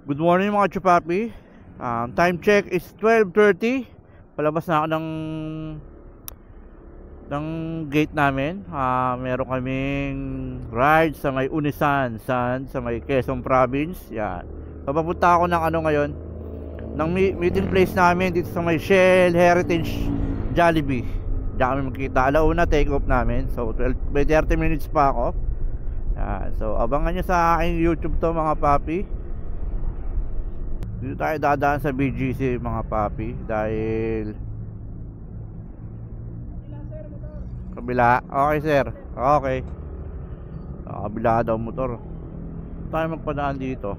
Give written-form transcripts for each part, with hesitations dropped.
Good morning mga chupapi. Time check is 12:30. Palabas na ako ng gate namin. Meron kaming ride sa may Unisan, sa may Quezon Province. Yan. So papunta ako ng ngayon, ng meeting place namin dito sa may Shell Heritage Jollibee. Diyan kami magkita. Alauna take off namin. So 30 minutes pa ako. Yan. So abangan nyo sa aking YouTube to mga papi. Dito tayo dadaan sa BGC mga papi dahil kabila. Okay sir. Okay. Kabila daw motor. Tayo magpadaan dito.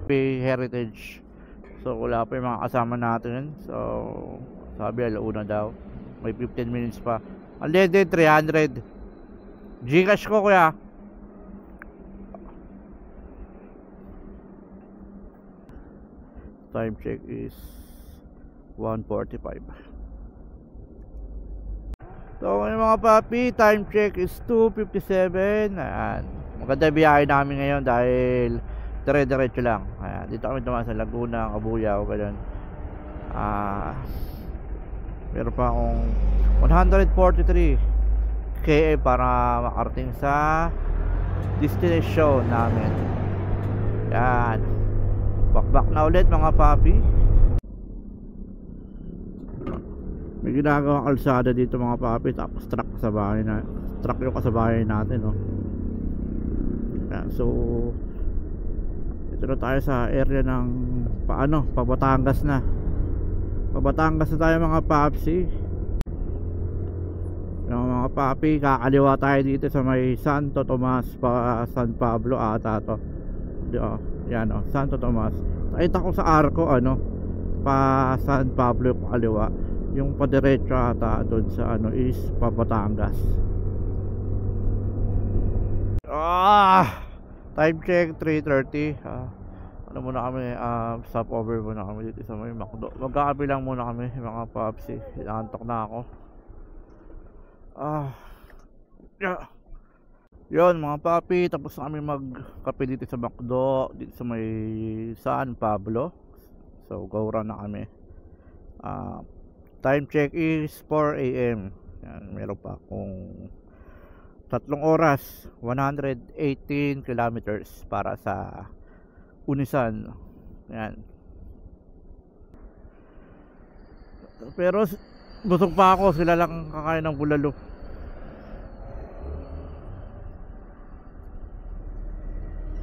Heritage. So wala pa yung mga kasama natin. So sabi alauna daw. May 15 minutes pa. Unleaded 300. Gcash ko kuya. Time check is 1:45. So mga papi, time check is 2:57. Ayan. Maganda biyahe namin ngayon dahil dire-diretso lang. Ayan. Dito kami dumaan sa Laguna, Cabuyao, ganun. Meron pa akong 143 km para makarating sa destination namin. Yan. Back na ulit mga papi. May ginagawang kalsada dito mga papi. Tapos truck yung kasabahay natin, no? Yan. So ito na tayo sa area ng Batangas na. Batangas na tayo mga papsi. Yung mga papi, kakaliwa tayo dito sa may Santo Tomas San Pablo ata to. Yan Santo Tomas. Nakita ko sa arko pa San Pablo kaliwa. Yung padiretso ata doon sa is Batangas. Time check 3:30. Muna kami, stop over muna kami dito sa may McDo. Magkakape lang muna kami mga papsi. Inaantok na ako. Yun mga papi, tapos na kami magkape dito sa McDo, dito sa may San Pablo. So go run na kami. Time check is 4 AM. Yan, meron pa akong 3 oras, 118 kilometers para sa Unisan. Yan. Pero busog pa ako, sila lang kakain ng bulalo.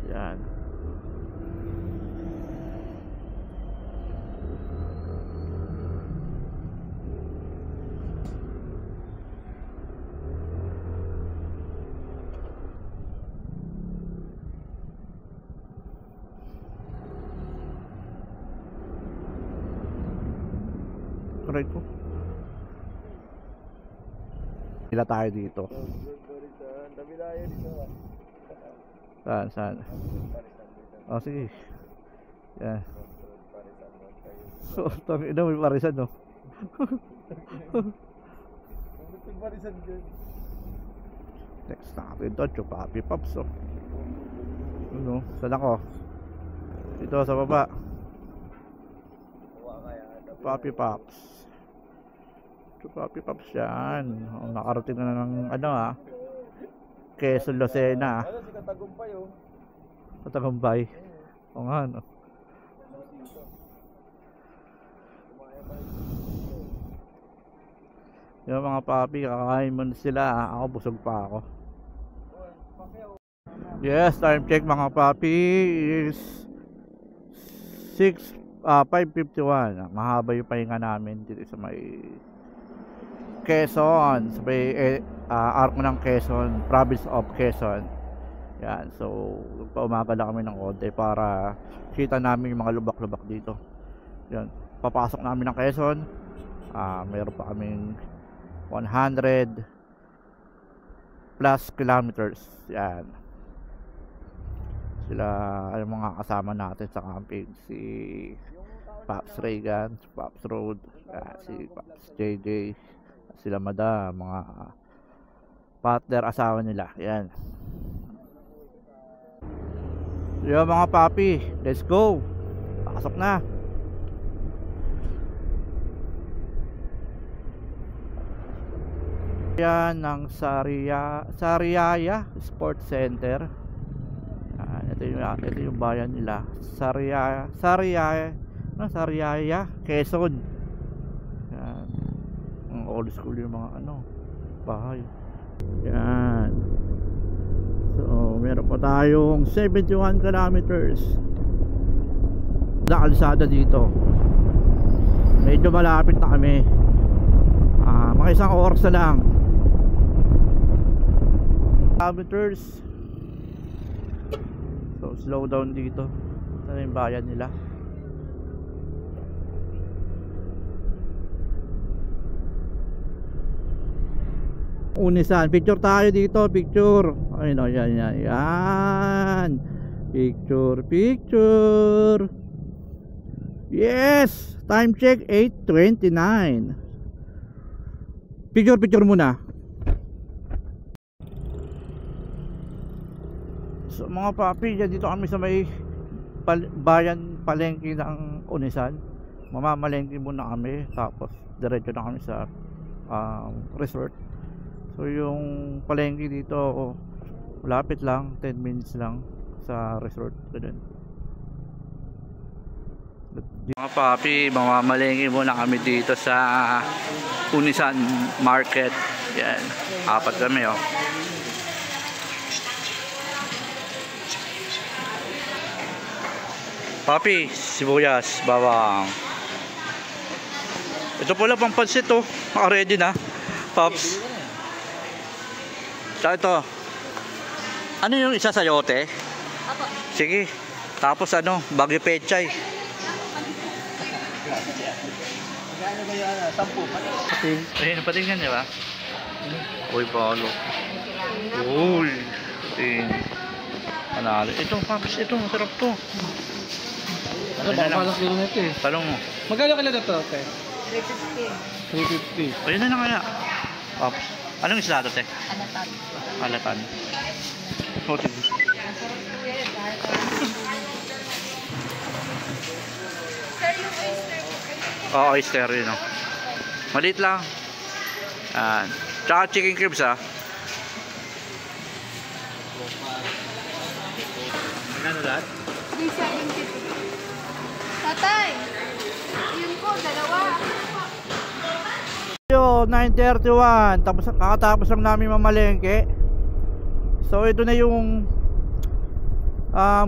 Yan. Correct ko. Sila tayo dito. Saan? Oh, sige. Yan. So, tangin na may parisan, no? Next natin to, Chupapi Pops, oh. Saan ako? Dito sa baba. Chupapi Pops. Chupapi Pops yan. Nakarating na ng Quezon Lucena. Si Katagumpay, oh. Katagumpay. O nga, no? Yung mga papi, kakain mo na sila. Ako busog pa ako. Yes, time check mga papi is 5:51. Mahaba yung pahinga namin dito sa may Quezon, sa may arko ng Quezon, province of Quezon. Yan, so paumaga lang kami ng konti para kita namin yung mga lubak-lubak dito. Yan, papasok namin ng Quezon. Meron pa kaming 100 plus kilometers. Yan. Sila yung mga kasama natin sa camping, si Pops Reagan, si Pops Road, si Pops JJ, sila Mada, mga partner asawa nila. Yan. Yo mga papi, let's go. Pasok na. Yan ng Sariaya Sports Center. Ito yung bayan nila. Sariaya, Quezon. Yan. Ang old school yung mga bahay. Yan. So, meron pa tayong 71 kilometers na kalsada dito. Medyo malapit na kami. Mga isang oras na lang. Kilometers. So, slow down dito. Ito yung bayan nila. Unisan, picture tayo dito, picture. Ayun, yan. Picture. Yes, time check 8:29. Picture muna. So mga papi, dito kami sa may bayan palengke ng Unisan. Mamamalengke muna kami, tapos diretso na kami sa resort. So yung palengke dito malapit lang, 10 minutes lang sa resort. Ganun. Mga papi, mamamalengke muna kami dito sa Unisan Market. Yan, apat kami Papi, sibuyas, bawang. Ito pala pang pansit naka-ready na, Pops. Saka ito. Ano yung isa sa yote? Apo. Sige. Tapos Baguio Pechay. Magkano ba yan? 10. Ayun, patinggan di ba? Uy, palo. Uy. Panalo. Ito, Pops, ito, masarap to. Ano ba? Malas din ito eh. Talong mo. Magkano kala ito? 350. Ayun na lang kaya. Pops. Anong isla ito, te? Alatan. Alatan. O, sige. Sir, yung oyster po. Oo, oyster yun maliit lang. Tsaka chicken cubes Magkano lahat? 370. Tatay! Yun po, dalawa. Yo, 9:31. Kakatapos lang namin mamalengke. So ito na yung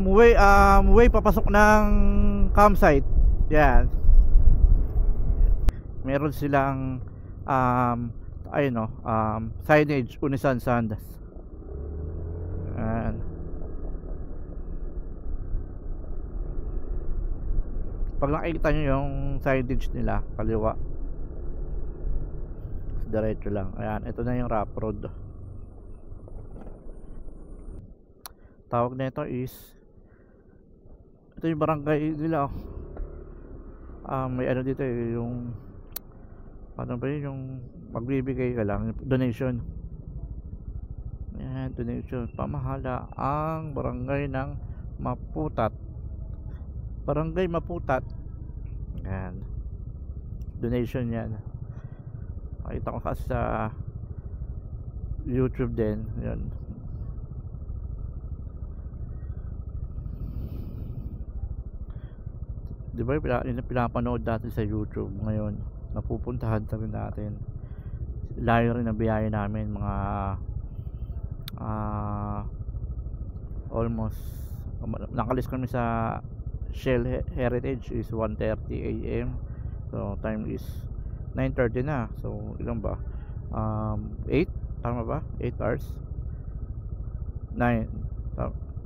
way papasok ng campsite. Yan. Meron silang signage, Unisan Sandas. Yan. Pag nakikita nyo yung signage nila, kaliwa, diretso lang. Ayan, ito na yung rough road. Tawag na ito is, ito yung barangay nila. May dito yung paano ba yung magbibigay ka lang, donation. Ayan, donation. Pamahala ang barangay ng Maputat. Barangay Maputat. Ayan, donation yan. Nakita ko kasi sa YouTube din. Yan. Di ba pinapanood natin sa YouTube ngayon, napupuntahan na rin natin. Layo rin ang biyaya namin, mga almost nakalis kami sa Shell Heritage is 1:30 AM. So time is 9:30 na. So ilan ba? 8? Tama ba? 8 hours? 9.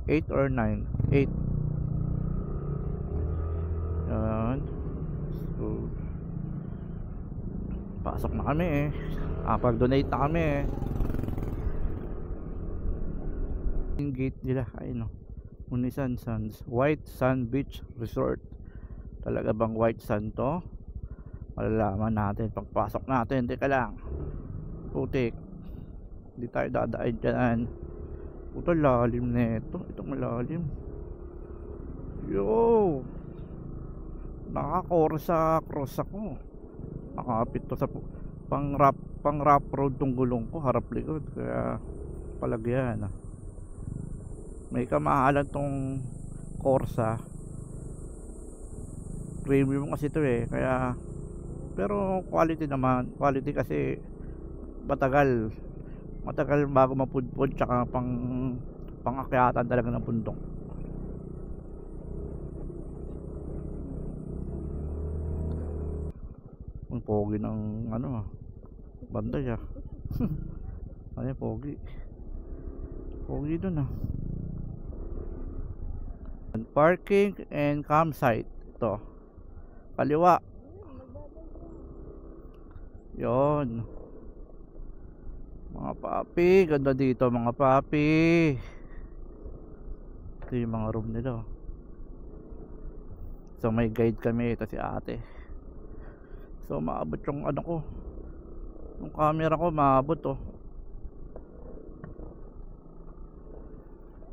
8 or 9? 8. Yan. So pasok na kami pag-donate na kami Yung gate nila Unisan Sands, White Sand Beach Resort. Talaga bang white sand to? Malalaman natin pagpasok natin. Teka lang, putik, hindi tayo dadaan dyan. Puto, lalim na ito. Ito malalim. Yo, naka-Corsa cross ako. Nakapit to sa pang rap road tong gulong ko, harap likod, kaya palagyan. May kamahalan tong Corsa. Premium kasi ito eh, kaya pero quality naman, quality kasi matagal bago mapudpod, tsaka pangakyatan talaga ng bundok. Ang pogi ng ano banda siya. Ay, pogi dun ah. Parking and campsite to kaliwa. Yon, mga papi, ganda dito mga papi. Ito yung mga room nila. So may guide kami, ito si ate. So maabot yung ano ko, yung camera ko maabot oh.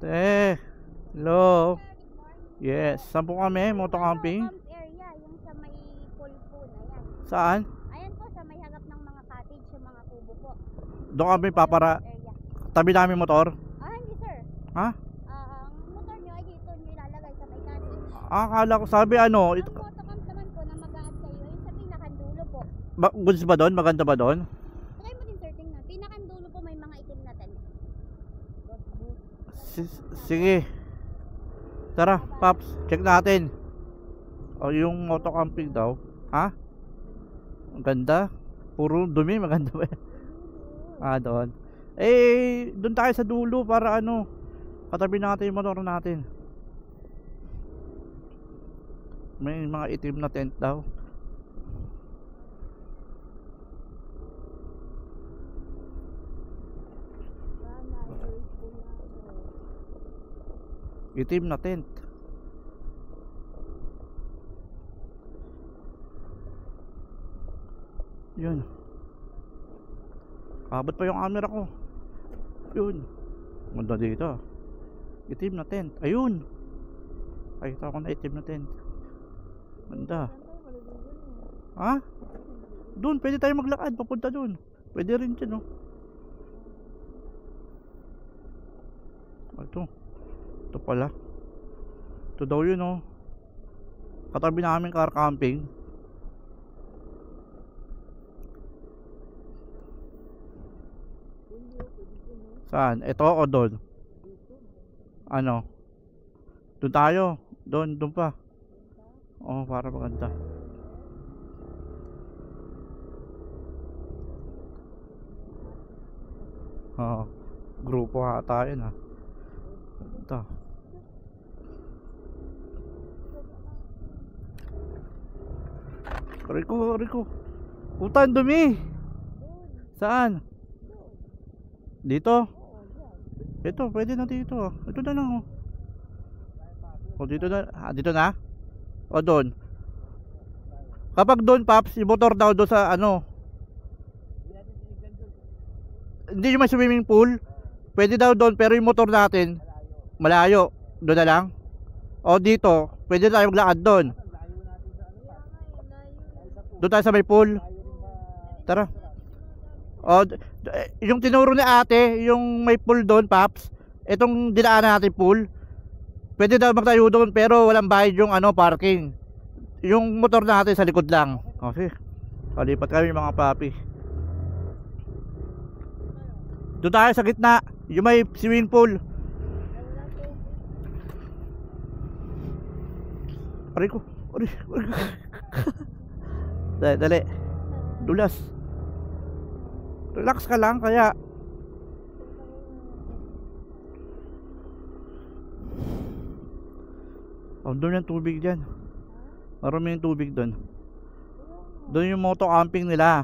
Hello. Yes, saan po kami? Moto camping? Area, yung sa may pool po na yan. Saan? Ayan po, sa may harap ng mga cottage, yung mga kubo po. Doon kami papara. Area. Tabi namin motor. Hindi sir. Ha? Ang motor nyo ay dito nyo ilalagay sa may cottage. Akala ko sabi ano Ang motocamp naman po na mag-a-add kayo, yung sa pinakandulo po. goods ba doon? Maganda ba doon? Try mo din sir, tingnan. Pinakandulo po may mga itim na tent. Sige. Tara, Paps, check natin. O yung moto camping daw. Ha? Ang ganda. Puro dumi, maganda ba? Doon. Doon tayo sa dulo para ano, katabi natin yung motor natin. May mga itim na tent daw. Itim na tent. Yun. Abot pa yung camera ko. Yun. Ganda dito. Itim na tent. Ayun. Nakita ko na itim na tent. Ganda. Ha? Doon, pwede tayo maglakad. Papunta doon. Pwede rin dyan, oh. Ito. Ito pala. Ito daw yun, oh. Katabi namin car camping. Saan? Ito o doon? Ano? Doon tayo. Doon pa. Oh, para maganda. Grupo ata yun ah. Ito. Rico. Utan dumi. Saan? Dito? Ito, pwede na dito. Ito na lang oh. O dito na. Dito na? O doon. Kapag doon, Paps, i-motor daw doon sa ano. Hindi yung may swimming pool. Pwede daw doon, pero yung motor natin malayo. Doon na lang. O dito, pwede tayo maglakad doon. Doon tayo sa may pool. Tara. O, yung tinuro ni ate, yung may pool doon, Paps. Itong dinaanan natin pool. Pwede daw magtayo doon, pero walang bayad yung ano, parking. Yung motor natin sa likod lang. Okay. Palipat kami mga papi. Doon tayo sa gitna, yung may swimming pool. Aray ko. Dali. Dulas. Relax ka lang, kaya doon yung tubig dyan. Marami yung tubig doon. Doon yung moto camping nila.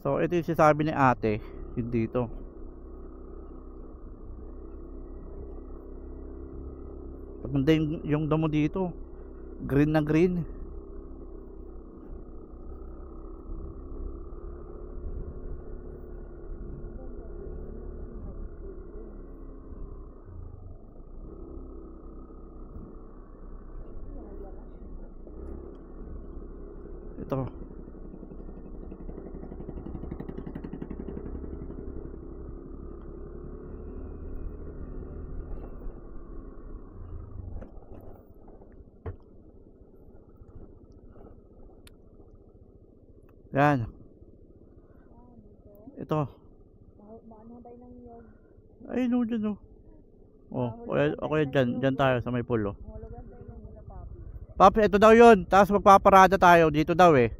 So ito yung sinasabi ni ate. Yung dito. Pagmanda yung damo dito, green na green. Ito. Yan. Ito. Ay, no, dyan, no. Oh, okay, dyan tayo sa may pool, oh. Papi, ito daw yun. Tapos magpaparada tayo. Dito daw, eh.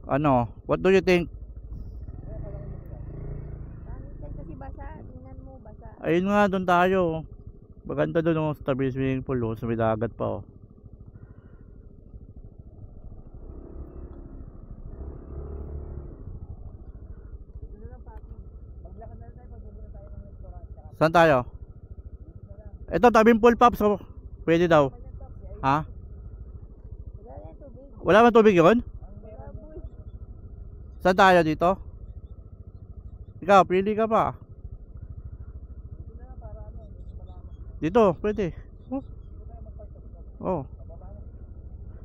Ano? What do you think? Kasi basa, tingnan mo, basa. Ayun nga, doon tayo. Maganda doon, oh, sa tabi ng swimming pool, oh. Sa may dagat pa, oh. Saan tayo? Ito, tabing pool, Pops, oh. Pwede daw. Ha? Wala man tubig yun? Saan tayo dito? Ikaw, pili ka pa. Dito, pwede. Oh. Oh.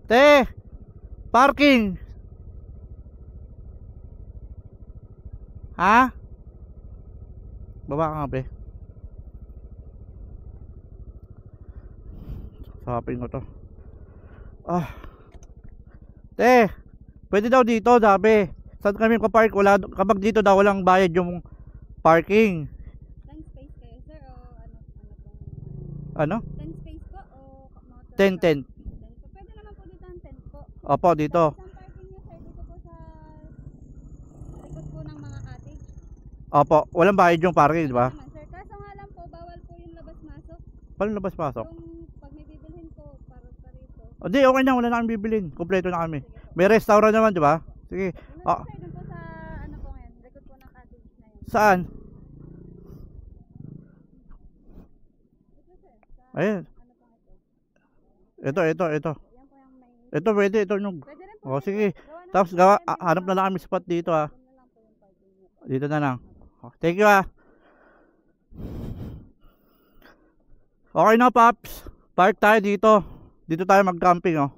Te! Parking! Ha? Baba ka nga, be. Sapin ko to. Ah. Te! Pwede daw dito, sabi. Saan kami kapark? Wala, kapag dito daw walang bayad yung parking. 10 space kayo, sir, o Ano? 10 space po o motor? 10. Pwede naman po dito ang 10 po. Opo, dito. Isang parking niyo, sir, dito po sa likod po ng mga cottage. Opo, walang bayad yung parking, di ba? Naman, sir. Kaso nga lang po, bawal po yung labas-masok. Paano labas-pasok? Yung pag may bibilhin po, para sa rito. O di, okay na, wala na kami bibilin. Kompleto na kami. May restaurant naman, di ba? Sige. Ah, Sir, dun po sa ano po ngayon, likod po ng cottage na yun. saan? Ito, sir, sa Ayun. ano po ito. Ito. Yan po yung may... Ito, pwede. Ito yung... Pwede rin po. O, sige. Gawa na Tapos, po yung hanap na lang kami spot dito, ah. Doon na lang po yung parking niyo. Dito na lang. Thank you, ah. Okay na, Pops. Park tayo dito. Dito tayo mag-camping, oh.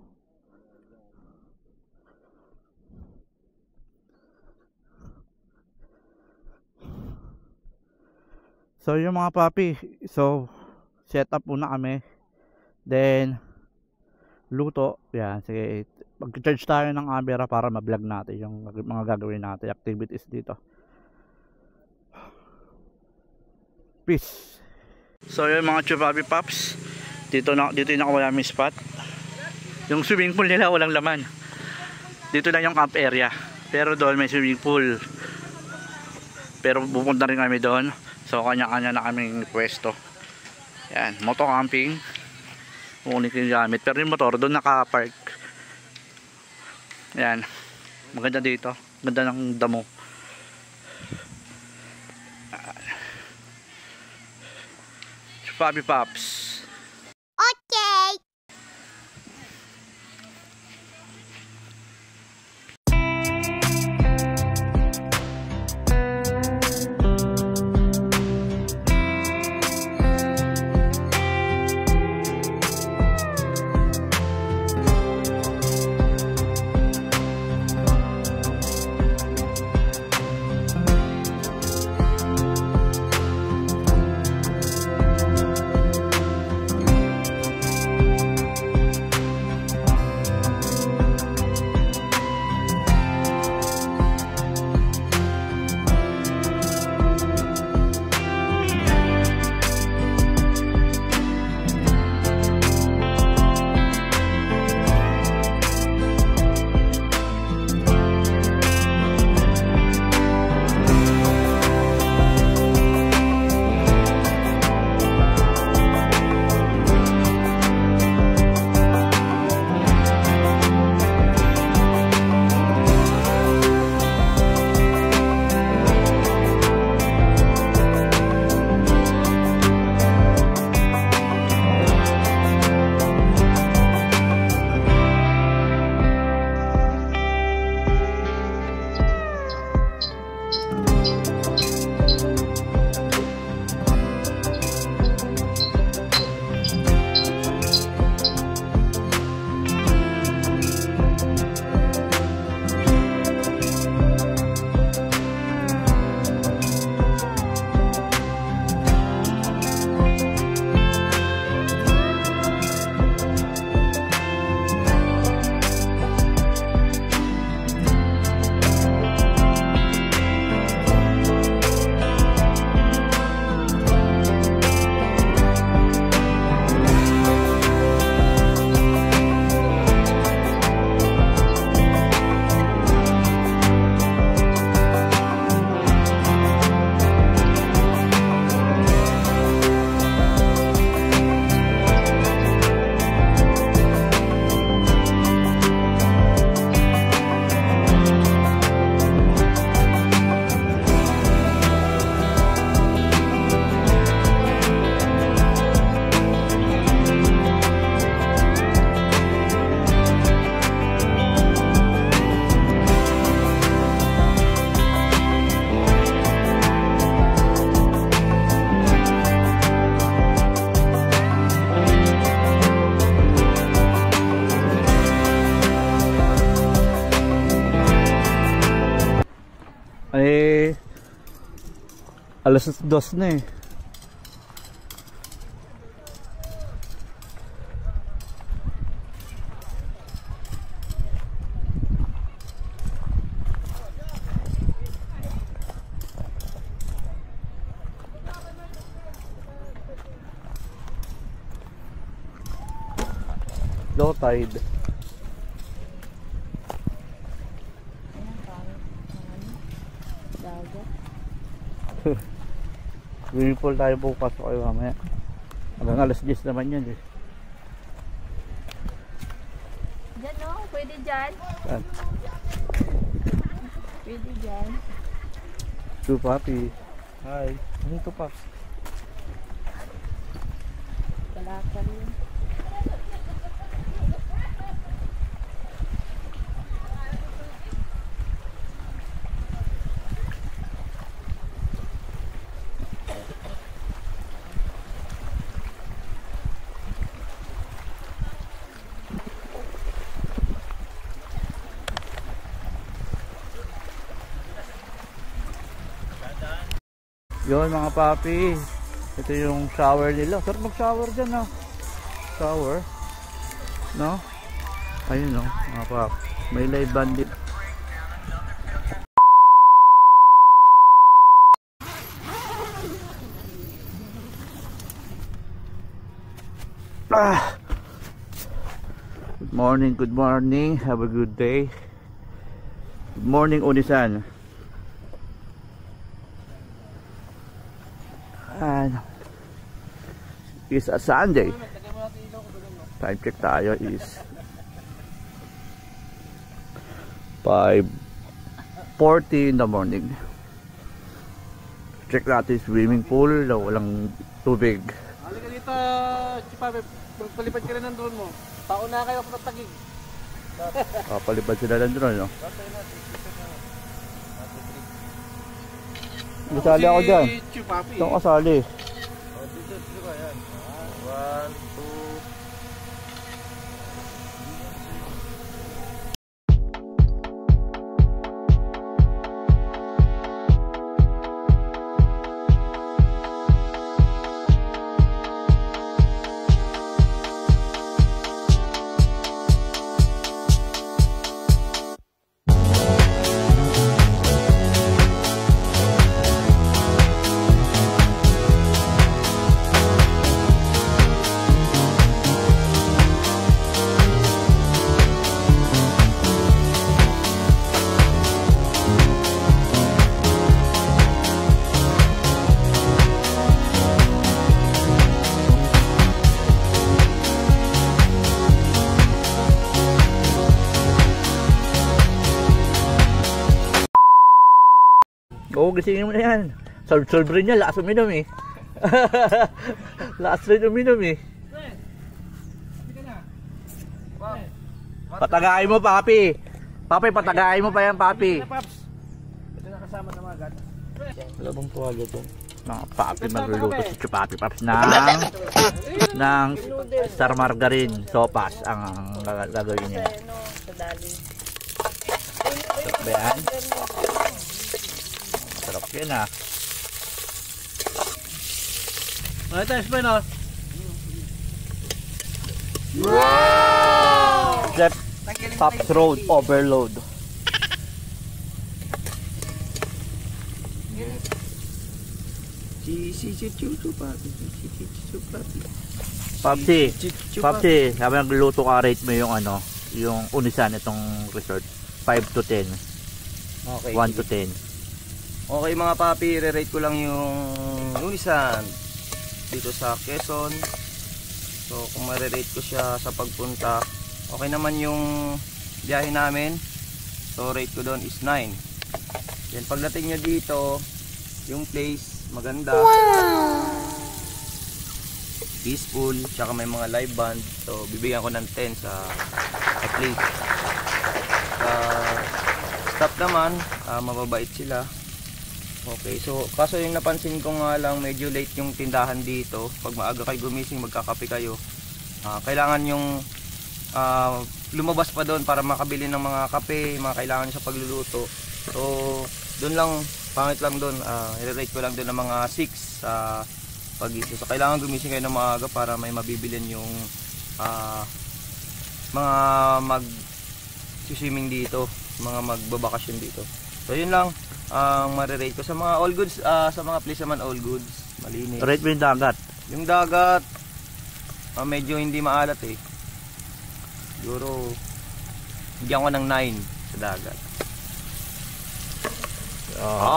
So, yung mga papi. So, set up muna kami. Then, luto. Yan, sige. Mag-charge tayo ng camera para ma-vlog natin yung mga gagawin natin, activities dito. Peace. So, yung mga chupapi pops. Dito yung nakuha namin spot. Yung swimming pool nila walang laman. Dito lang yung camp area. Pero doon may swimming pool. Pero pupunta rin kami doon. So, kanya-kanya na kaming pwesto. Yan, moto camping. Kukunin yung gamit. Pero yung motor doon naka-park. Yan. Maganda dito. Ganda ng damo. Papi Pops. Alas 2 na eh. Low tide. Swimming pool tayo bukas o kayo mamaya. Hanggang alas 10 naman yan eh. Diyan no? Pwede dyan? Saan? Pwede dyan. Two Papi. Hi. Ano ito, Paps? Kalakal yun. Yun mga papi, ito yung shower nila. Sarap mag shower dyan no. Shower no? Ayun no mga papi, may live band din. Good morning, have a good day. Good morning Unisan. And it's a Sunday. Time check tayo is 5:40 in the morning. Check natin swimming pool na walang tubig. Halika dito, Chipabe. Magpalipad ka rin ng drone mo. Taon na kayo sa Tagig. Kapalipad sila ng drone, no? Kasali ako dyan. Chipabe. Ito kasali. Dito ka yan. 1, 2. Oo, gisingin mo na yan. Solve rin niya, lakas uminom eh. Lakas rin uminom eh. Patagain mo, papi. Papi, patagain mo pa yan, papi. Ito na kasama na mga agad. Wala bang tuwalya ito? Mga papi, magluluto si Chupapi Paps ng star margarine sopas ang gagawin niya. Sarap ba yan? Sarap yan ah. Ano tayo, Spin, oh? Wow! Chef Pops Road Overload. Papsi, sabi nagluluto ka, rate mo yung ano, yung Unisan itong resort. 5 to 10. Okay. 1 to 10. Okay mga papi, re-rate ko lang yung Unisan dito sa Quezon. So kung ma-rate ko siya sa pagpunta, okay naman yung biyahe namin. So rate ko doon is 9. Then pagdating nyo dito, yung place maganda. Peaceful, tsaka may mga live band. So bibigyan ko ng 10 sa place. Staff naman, mababait sila. Okay, so kaso yung napansin ko nga lang, medyo late yung tindahan dito. Pag maaga kayo gumising, magkakape kayo, kailangan yung lumabas pa doon para makabili ng mga kape, mga kailangan sa pagluluto. So doon lang pangit lang doon. I-rate ko lang doon ng mga 6 sa pag-isip. So kailangan gumising kayo ng maaga para may mabibilin yung mga mag-swimming dito, mga magbabakasyon dito. So yun lang ang marirate ko sa mga all goods, sa mga place naman all goods, malinis. Rate mo yung dagat. Yung dagat medyo hindi maalat eh. Siguro bigyan ko ng 9 sa dagat.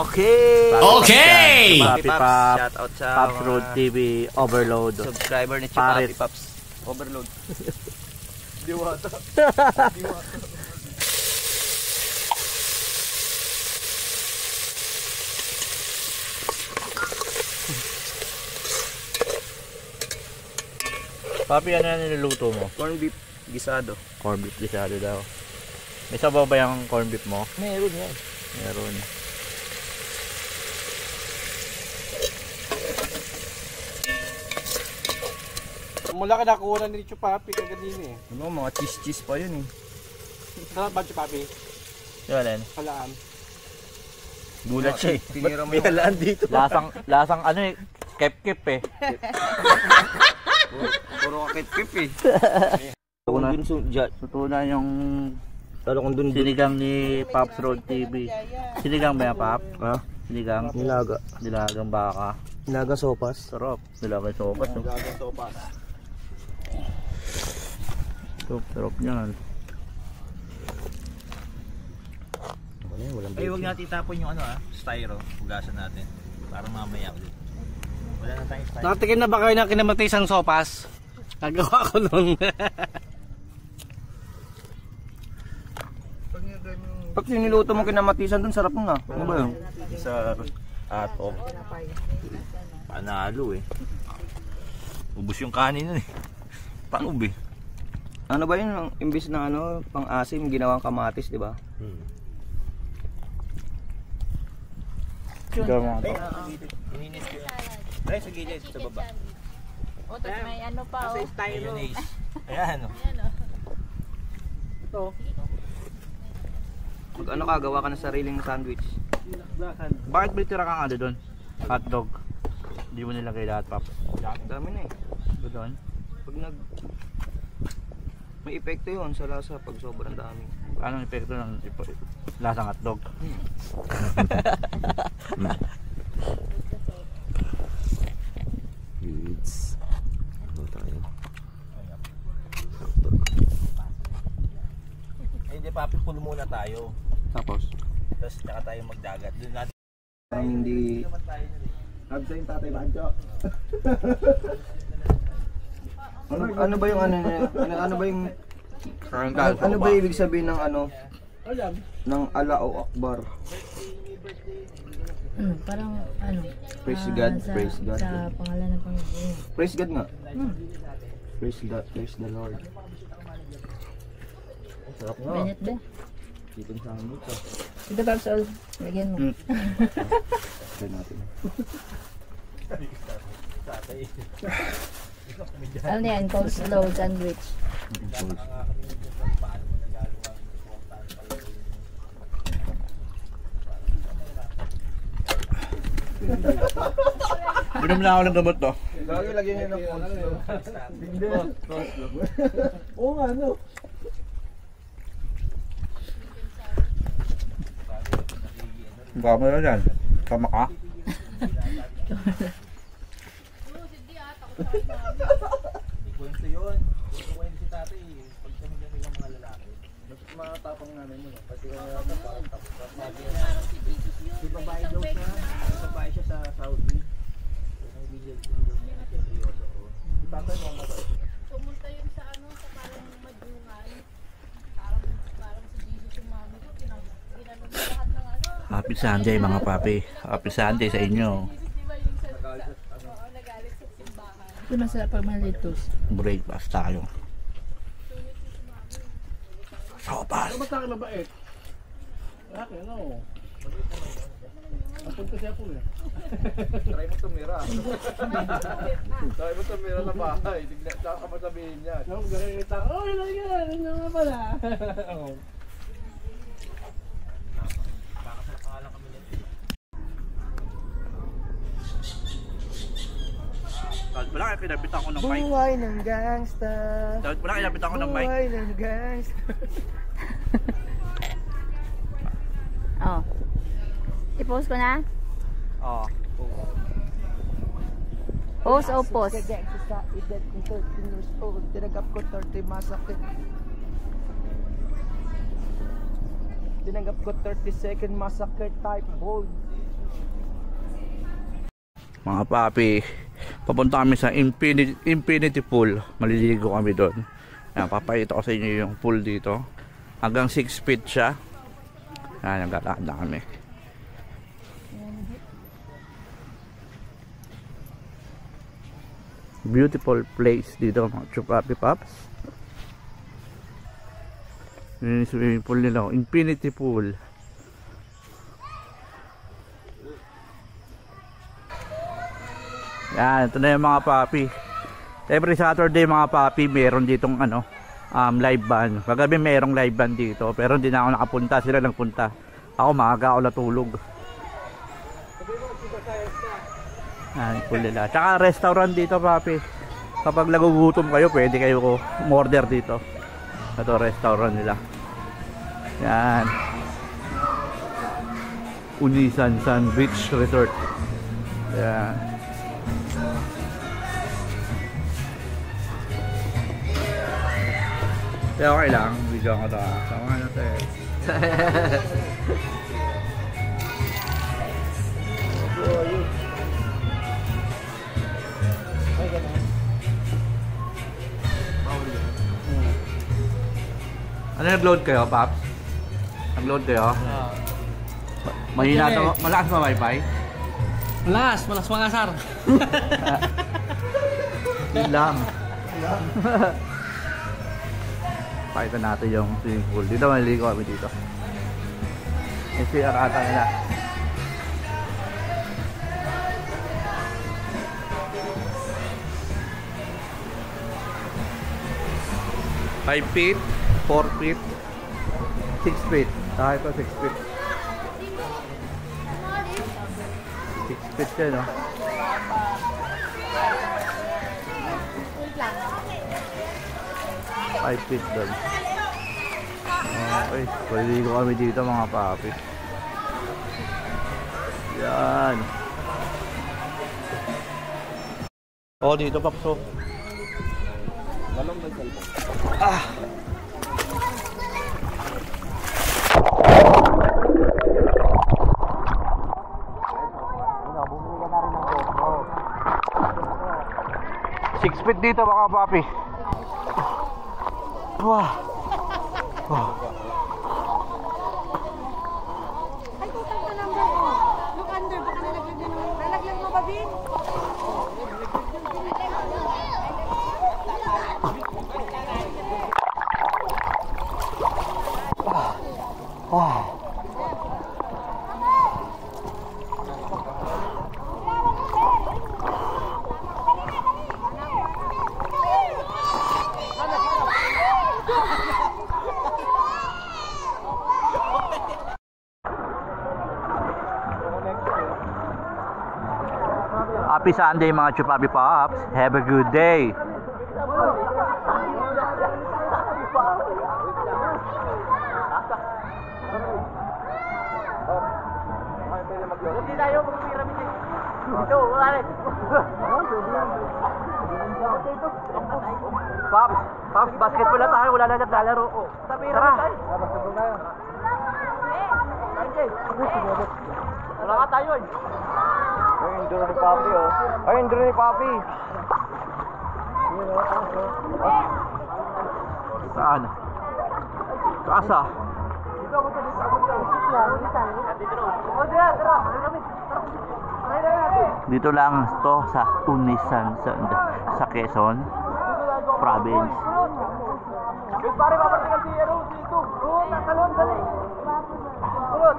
Okay. Okay. Papi Papi Paps, Paps, shout out sa Paps mga Road TV Overload. subscriber ni Paris. Papi Paps. Overload. Diwata. Diwata. Papi, ano yan niluluto mo? Corn beef gisado. Corn beef gisado daw. May sabaw ba yung corn beef mo? Meron yan. Meron. Mula ka nakuha na ni Chupapi kaganina eh. Ano, mga cheese pa yun eh. Sarap ba Chupapi? Yan. Halaan. Gulat siya eh. Tinira mo yung halaan dito. Lasang ano eh, kep-kep eh. puro kakit-kip eh. Tutunan yung Talo kung dun sinigang ni Paps Road TV. Sinigang ba yan, Pap? Ha? Sinigang? nilaga. Nilagang baka. Nilaga sopas. Sarap. Nilagang sopas. No? Gagang sopas. Sarap niyan. Ay, huwag natin itapon yung styro. Hugasan natin. Para mamaya ulit. Wala na tayong styro. Nakatikim na ba kayo ng kinamatisang sopas? Nagawa ko nun. Pag siniluto mo kinamatisan dun, sarap na. Ano ba yun? Sa atok. Panalo eh. Ubus yung kanin nun eh. Panub eh. Ano ba yun? Imbis na pang-asim, ginawang kamatis, di ba? Ikaw mga to. Ininis ko yun. Ay, sa gilid, sa baba. O, tapos may ano pa, oh. Mayonnaise. Ayan o. Ayan, oh. Ito. Pag gawa ka ng sariling sandwich. Bakit may tira kang ano doon? Hotdog. Hindi mo nilagay lahat, Pap. Dami na eh. Ba doon? Pag may epekto yun sa lasa pag sobrang dami. Anong epekto ng lasang hotdog? It's ano tayo? Ay, hindi papi, pull muna tayo. Tapos? Tapos saka tayo magdagat. Doon natin. Parang hindi... Sabi sa yung tatay Banjo. Ano ba yung ano ba yung... Ano ba ibig sabihin ng ng Allahu Akbar? Parang Praise God, praise God. Sa pangalan ng Panginoon. Praise God nga. Praise God, praise the Lord. Sarap nga. Benet ba? Dito sa amin ito. Ito Paps, all. Lagyan mo. Try natin. Ano yan? Coleslaw sandwich. Binom na ako ng gamot to. Lagyan niyo ng coleslaw. Hindi. Oo nga, no? Gama na yan. Tama ka? Kwento yun. Kwento si tatay. Pag kami lang mga lalaki. Matapang namin yun. Pati kung Di babae daw siya. Babae siya sa Saudi. Pumunta yun sa sa parang madungan. Parang si Jesus yung mami ko. Ginanong mo lahat ng Happy Sunday mga papi. Happy Sunday sa inyo. Di ba yung nagalit sa simbahan? Ito masarap pag malitos. Breakfast tayo. Sopas. Ano ba sa akin mabait? Akin, ano? Napunta siya po eh. try mo tumira. Try mo tumira na bahay. Tignan ka pa sabihin niya. Yung ganyan tao, oh, yun lang yan. Yun nga pala. Tapos wala kaya pinabitan ko ng mic. Buhay ng gangsta. Tapos wala kaya pinabitan ko ng mic. Buhay ng gangsta. Oh. I-post ko na? Oo. Post o post? Sa edad kong 13 years old, tinanggap ko 30 masakit. Tinanggap ko 32nd masakit type bold. Mga papi, papunta kami sa Infinity Pool. Maliligo kami doon. Ayan, papakita ko sa inyo yung pool dito. Hanggang 6 feet siya. Ayan, nagkakanda kami. Beautiful place dito mga Chupapi Pops. Yun yung swimming pool nila, Infinity Pool. Yan, ito na yung mga papi. Every Saturday mga papi, meron ditong live band. Kagabi merong live band dito, pero hindi na ako nakapunta, sila nagpunta. Ako maaga ako natulog. Yan, pool nila. Tsaka restaurant dito papi. Kapag nagugutom kayo, pwede kayo umorder dito. Ito restaurant nila. Yan. Unisan Sun Beach Resort. Yan. Kaya okay lang, video ko ito. Sama natin. Ano nag-load kayo, Paps? Nag-load kayo? Mahina ito, malakas ba wifi? Malakas mga sar. Yun lang. Pakita natin yung swimming pool. Dito maliligo kami dito. Yung CR ata nila. Five feet, 4 feet, 6 feet. Ito 6 feet. 6 feet siya, no? Five feet doon. Okay, paliligo kami dito mga papi. Yan. Oh, dito Papso. Lalong may cellphone. Bumili ka na rin ng GoPro. 6 feet dito mga papi. Wah. Wah. Ay, tutang ka number ko. Look under, baka nalaglag mo ba, Bin? Happy Sunday mga Chupapi Pops. Have a good day. Hindi tayo mag-pyramid eh. Dito, wala rin. Pops, basketball na tayo. Wala na naglalaro. Sa pyramid tayo. Wala ka tayo eh. Ay, yung drone ni Papi oh. Ay, yung drone ni Papi. Saan? Kasa? Dito lang to sa Unisan sa Quezon Province. Pare, papartigal si Ero dito. Oo, tatalon, dali. Tulot.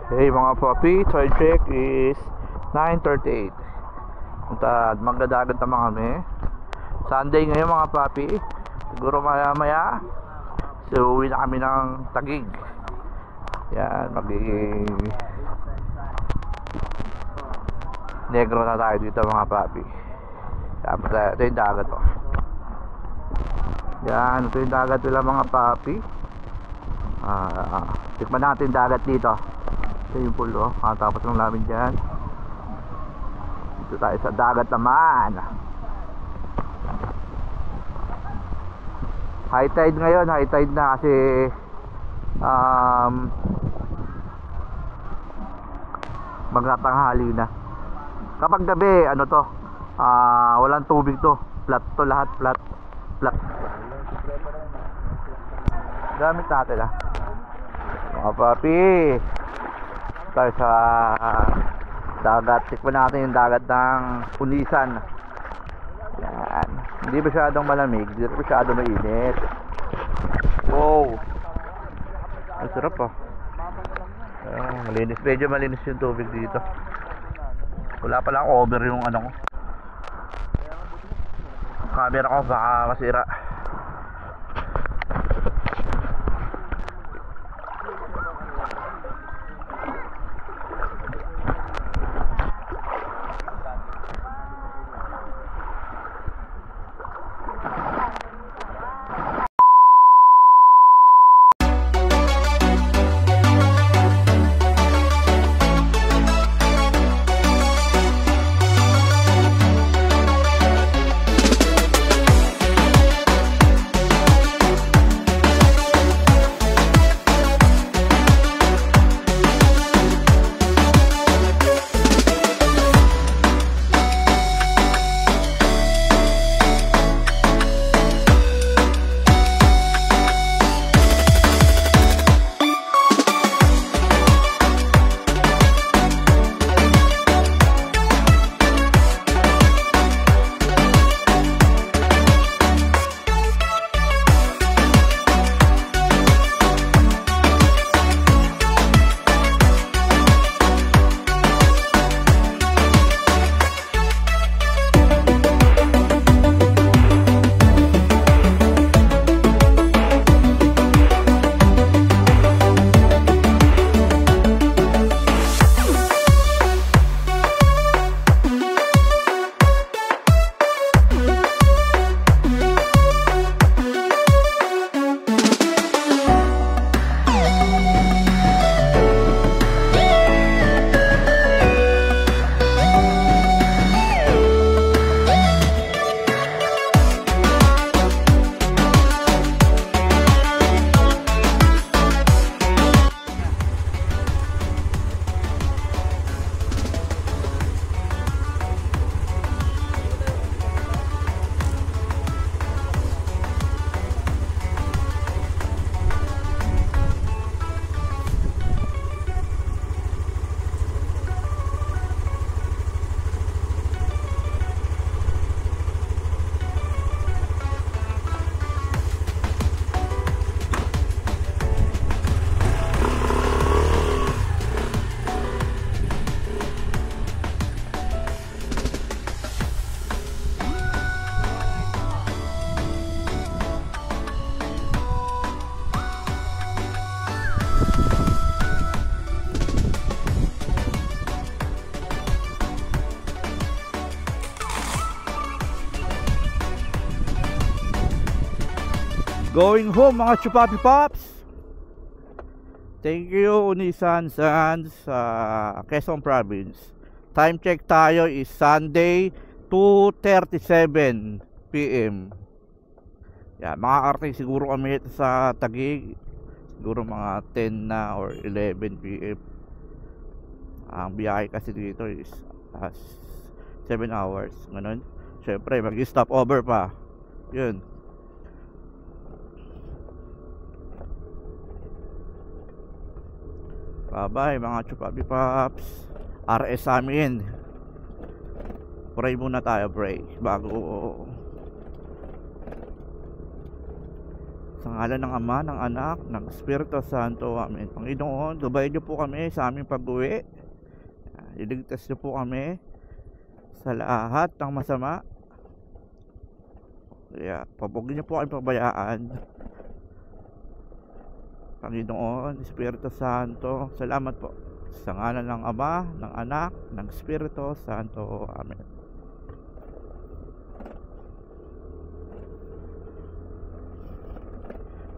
Hey mga papi, time check is 9:38. Magdadagat naman kami. Sunday ngayon mga papi. Siguro maya maya so uwi na kami ng Taguig. Yan, magiging negro na tayo dito mga papi. Yan, ito yung dagat oh. Yan, ito yung dagat nila mga papi. Tikman natin dagat dito. Ito yung pool oh. Tapos lang namin dyan. Dito tayo sa dagat naman. High tide ngayon, high tide na kasi magtatanghali na. Kapag gabi, ano to, walang tubig to. Flat to lahat, flat. Gamit natin mga papi. Tayo sa dagat. Tikman natin yung dagat ng Unisan. Yan. Hindi masyadong malamig, hindi masyadong mainit. Wow, ang sarap ah. Malinis, medyo malinis yung tubig dito. Wala pala akong over yung ano ko, camera ko, baka masira. Going home mga Chupapi Pops. Thank you Unisan Sands sa Quezon Province. Time check tayo is Sunday 2:37 PM. Yan, makakarating siguro kami sa Taguig siguro mga 10 na or 11 PM. Ang biyahe kasi dito is 7 hours ganun. Syempre mag-stop over pa. Yun. Bye-bye mga Chupapi Pops. RS amin. Pray muna tayo, pray bago. Sa ngalan ng Ama, ng Anak, ng Espiritu Santo, amen. Panginoon, gabayan niyo po kami sa aming pag-uwi. Iligtas niyo po kami sa lahat ng masama. Kaya, pabugin niyo po kami pabayaan. Panginoon, Espiritu Santo. Salamat po. Sa ngalan ng Ama, ng Anak, ng Espiritu Santo. Amen.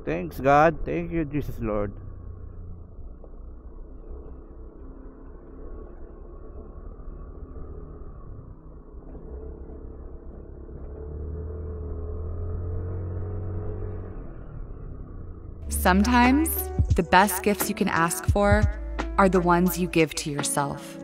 Thanks God. Thank you Jesus Lord. Sometimes, the best gifts you can ask for are the ones you give to yourself.